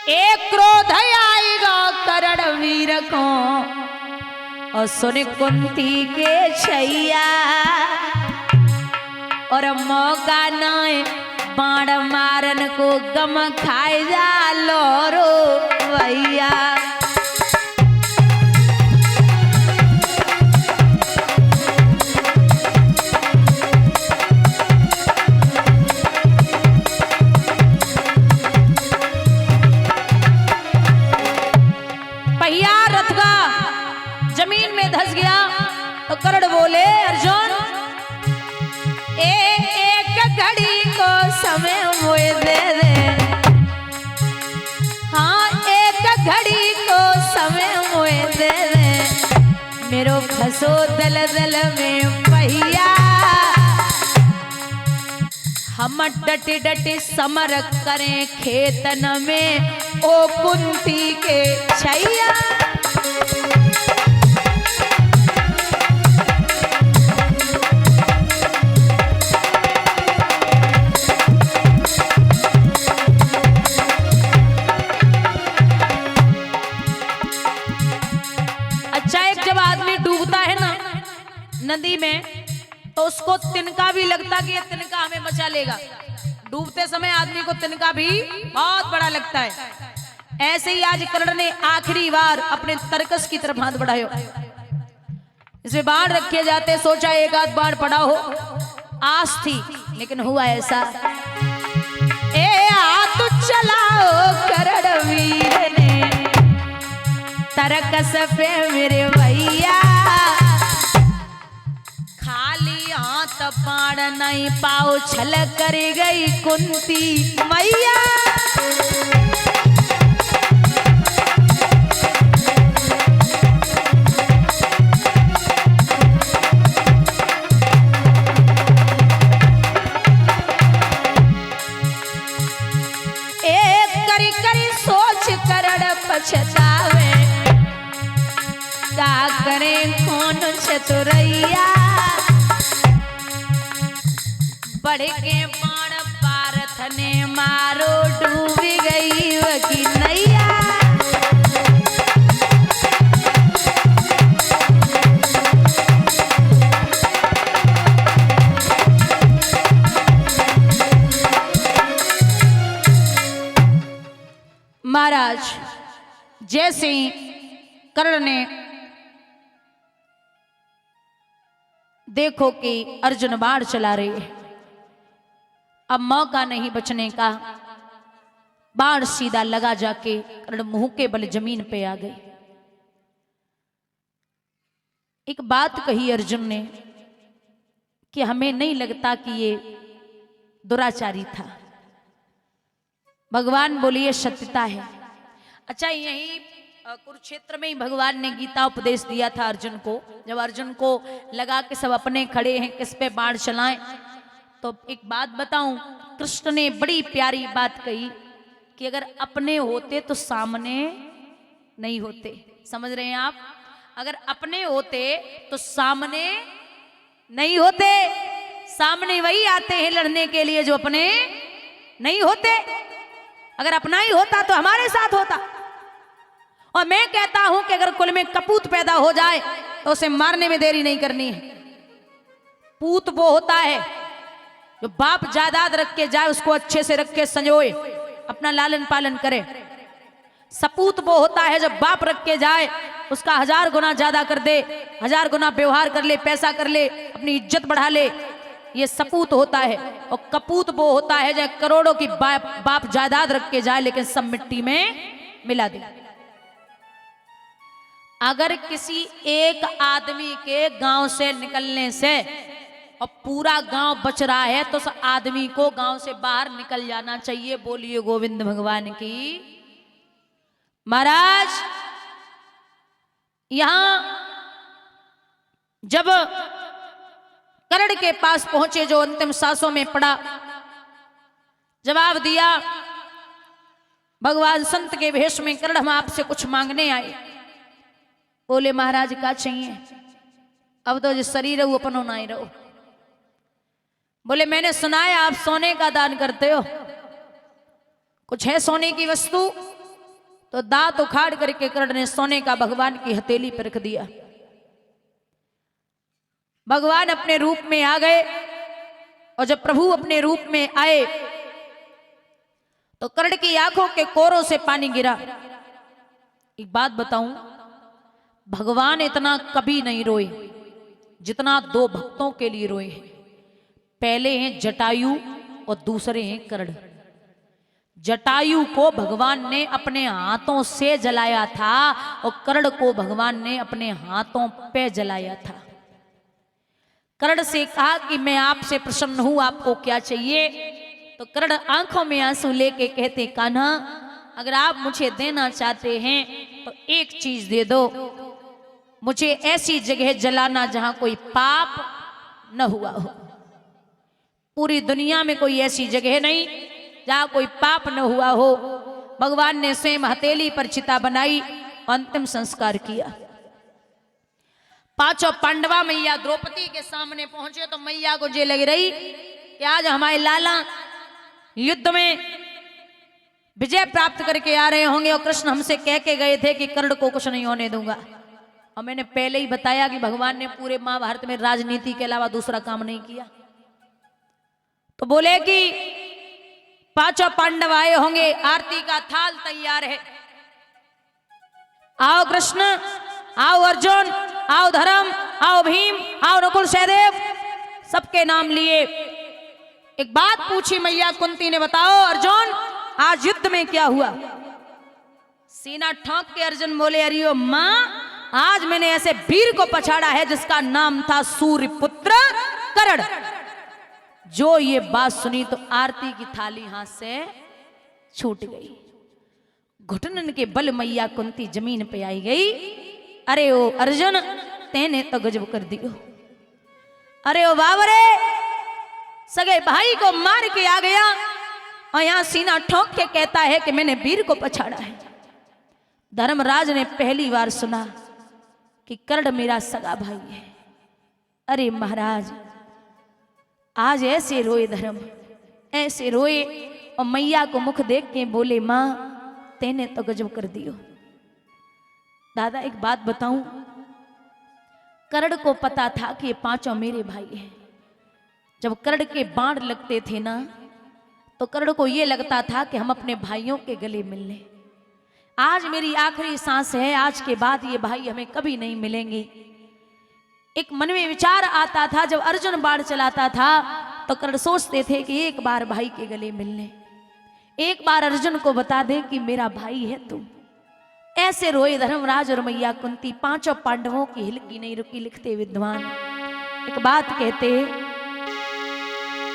एक क्रोध आएगा करण वीर को और सुन कुंती के छैया और मौका न बाण मारन को गम खाए जा लोरो भैया। पहिया रथ का जमीन में धस गया तो कर्ण बोले अर्जुन एक घड़ी को समय मुझे दे दे। हाँ एक घड़ी को समय मुझे दे दे मेरो फंसो दल दल में पहिया। हम डटे डटे समर करें खेतन में ओ कुंती के छैया। अच्छा एक जब आदमी डूबता है ना नदी में तो उसको तिनका भी लगता कि ये तिनका हमें बचा लेगा। डूबते समय आदमी को तिनका भी बहुत बड़ा लगता है। ऐसे ही आज कर्ण ने आखिरी बार अपने तरकस की तरफ हाथ बढ़ायो। इसमें बाढ़ रखे जाते, सोचा एक आध बाढ़ पड़ा हो, आस थी, लेकिन हुआ ऐसा। ए हाथ चलाओ कर्ण वीर ने तरकस पे मेरे भैया। खाली हाथ बाण नहीं पाओ छल कर गई कुंती मैया। एक करी करी सोच करण पछतावे का करे कौन चतुरैया। बढ़ के बाण पारथ ने मारो डूब गई वकी नैया। महाराज जैसे ही कर्ण ने देखो कि अर्जुन बाण चला रही है, अब मौका नहीं बचने का, बाण सीधा लगा जाके कर्ण मुंह के बल जमीन पे आ गई। एक बात कही अर्जुन ने कि हमें नहीं लगता कि ये दुराचारी था। भगवान बोलिए सत्यता है। अच्छा यही कुरुक्षेत्र में ही भगवान ने गीता उपदेश दिया था अर्जुन को। जब अर्जुन को लगा कि सब अपने खड़े हैं, किस पे बाण चलाएं, तो एक बात बताऊं, कृष्ण ने बड़ी प्यारी बात कही कि अगर अपने होते तो सामने नहीं होते। समझ रहे हैं आप? अगर अपने होते तो सामने नहीं होते। सामने वही आते हैं लड़ने के लिए जो अपने नहीं होते। अगर अपना ही होता तो हमारे साथ होता। और मैं कहता हूं कि अगर कुल में कपूत पैदा हो जाए तो उसे मारने में देरी नहीं करनी है। पूत वो होता है जो बाप जायदाद रख के जाए, उसको अच्छे से रख के संजोए, अपना लालन पालन करे। सपूत वो होता है जब बाप रख के जाए, उसका 1000 गुना ज्यादा कर दे, 1000 गुना व्यवहार कर ले, पैसा कर ले, अपनी इज्जत बढ़ा ले, ये सपूत होता है। और कपूत वो होता है जब करोड़ों की बाप जायदाद रख के जाए लेकिन सब मिट्टी में मिला दे। अगर किसी एक आदमी के गांव से निकलने से और पूरा गांव बच रहा है तो उस आदमी को गांव से बाहर निकल जाना चाहिए। बोलिए गोविंद भगवान की। महाराज यहां जब कर्ण के पास पहुंचे, जो अंतिम सांसों में पड़ा, जवाब दिया, भगवान संत के भेष में कर्ण हम आपसे कुछ मांगने आए। बोले महाराज क्या चाहिए? अब तो जो शरीर है वो अपन होना ही रहो। बोले मैंने सुना है आप सोने का दान करते हो, कुछ है सोने की वस्तु? तो दांत उखाड़ करके कर्ण ने सोने का भगवान की हथेली पर रख दिया। भगवान अपने रूप में आ गए और जब प्रभु अपने रूप में आए तो कर्ण की आंखों के कोरों से पानी गिरा। एक बात बताऊं, भगवान इतना कभी नहीं रोए जितना दो भक्तों के लिए रोए हैं। पहले हैं जटायु और दूसरे हैं कर्ण। जटायु को भगवान ने अपने हाथों से जलाया था और कर्ण को भगवान ने अपने हाथों पे जलाया था। कर्ण से कहा कि मैं आपसे प्रसन्न हूं, आपको क्या चाहिए? तो कर्ण आंखों में आंसू लेके कहते, कान्हा अगर आप मुझे देना चाहते हैं तो एक चीज दे दो, मुझे ऐसी जगह जलाना जहां कोई पाप न हुआ हो। पूरी दुनिया में कोई ऐसी जगह नहीं जहां कोई पाप न हुआ हो। भगवान ने स्वयं हथेली पर चिता बनाई, अंतिम संस्कार किया। पांचों पांडवा मैया द्रौपदी के सामने पहुंचे तो मैया को ये लग रही कि आज हमारे लाला युद्ध में विजय प्राप्त करके आ रहे होंगे और कृष्ण हमसे कह के गए थे कि कर्ण को कुछ नहीं होने दूंगा। और मैंने पहले ही बताया कि भगवान ने पूरे महाभारत में राजनीति के अलावा दूसरा काम नहीं किया। तो बोले कि पांचों पांडव आए होंगे, आरती का थाल तैयार है, आओ कृष्ण, आओ अर्जुन, आओ धर्म, आओ भीम, आओ नकुल सहदेव, सबके नाम लिए। एक बात पूछी मैया कुंती ने, बताओ अर्जुन आज युद्ध में क्या हुआ? सीना ठोंक के अर्जुन बोले, अरियो मां, आज मैंने ऐसे वीर को पछाड़ा है जिसका नाम था सूर्यपुत्र कर्ण। जो ये बात सुनी तो आरती की थाली हाथ से छूट गई। घुटनन के बल मैया कुंती जमीन पे आई गई। अरे ओ अर्जुन, तेने तो गजब कर दियो। अरे ओ बाबरे, सगे भाई को मार के आ गया और यहां सीना ठोक के कहता है कि मैंने वीर को पछाड़ा है। धर्मराज ने पहली बार सुना कि कर्ण मेरा सगा भाई है। अरे महाराज, आज ऐसे रोए धर्म, ऐसे रोए और मैया को मुख देख के बोले, मां तेने तो गजब कर दियो। दादा एक बात बताऊं, कर्ण को पता था कि ये पांचों मेरे भाई हैं। जब कर्ण के बाण लगते थे ना तो कर्ण को ये लगता था कि हम अपने भाइयों के गले मिल लें। आज मेरी आखिरी सांस है, आज के बाद ये भाई हमें कभी नहीं मिलेंगे। एक मन में विचार आता था, जब अर्जुन बाण चलाता था तो कर्ण सोचते थे कि एक बार भाई के गले मिल लें, एक बार अर्जुन को बता दे कि मेरा भाई है तू। ऐसे रोए धर्मराज और मैया कुंती। पांचों पांडवों की हिलकी नहीं रुकी। लिखते विद्वान एक बात कहते,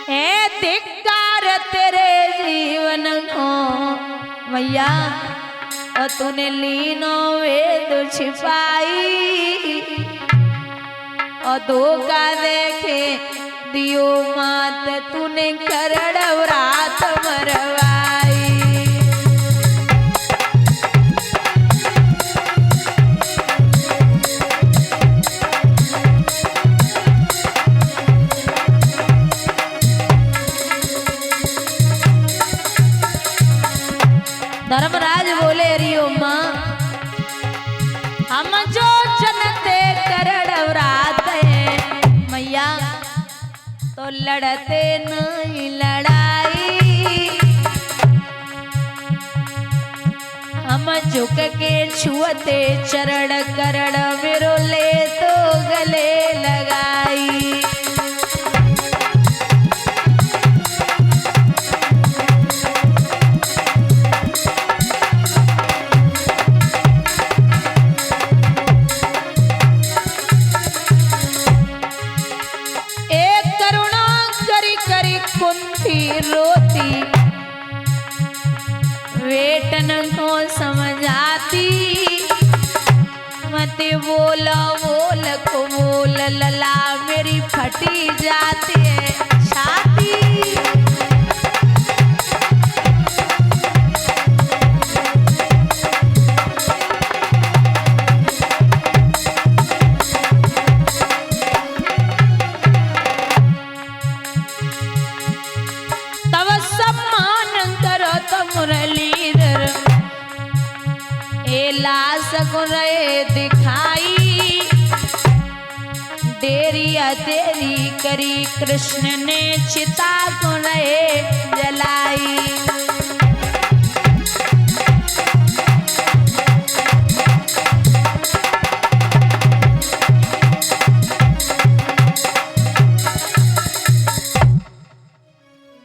ए धिक्कार तेरे जीवन को मैया, और तूने लीनो वेद छिपाई, और धोखा देखे दियो मात, तूने कर्ण रात मरवाई। धर्मराज बोले, रियो मां, हम जो जनते कर्ण रात है मैया, तो लड़ते नहीं लड़ाई। हम झुक के छुअते चरण, कर्ण मेरो ले तो गले लगाई। रोती वेटन को समझाती, मत बोला बोल को बोल लला, मेरी फटी जाती है छाती। एला सकुरे दिखाई, देरिया तेरी करी कृष्ण ने चिता को रहे जलाई।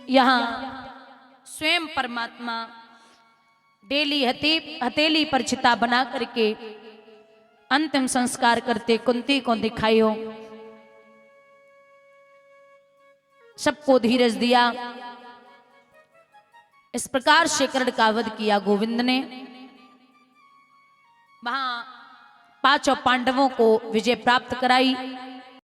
यहाँ स्वयं परमात्मा डेली हथेली पर चिता बना करके अंतिम संस्कार करते कुंती को दिखाई हो, सबको धीरज दिया। इस प्रकार से कर्ण का वध किया गोविंद ने। वहां पांचों पांडवों को विजय प्राप्त कराई।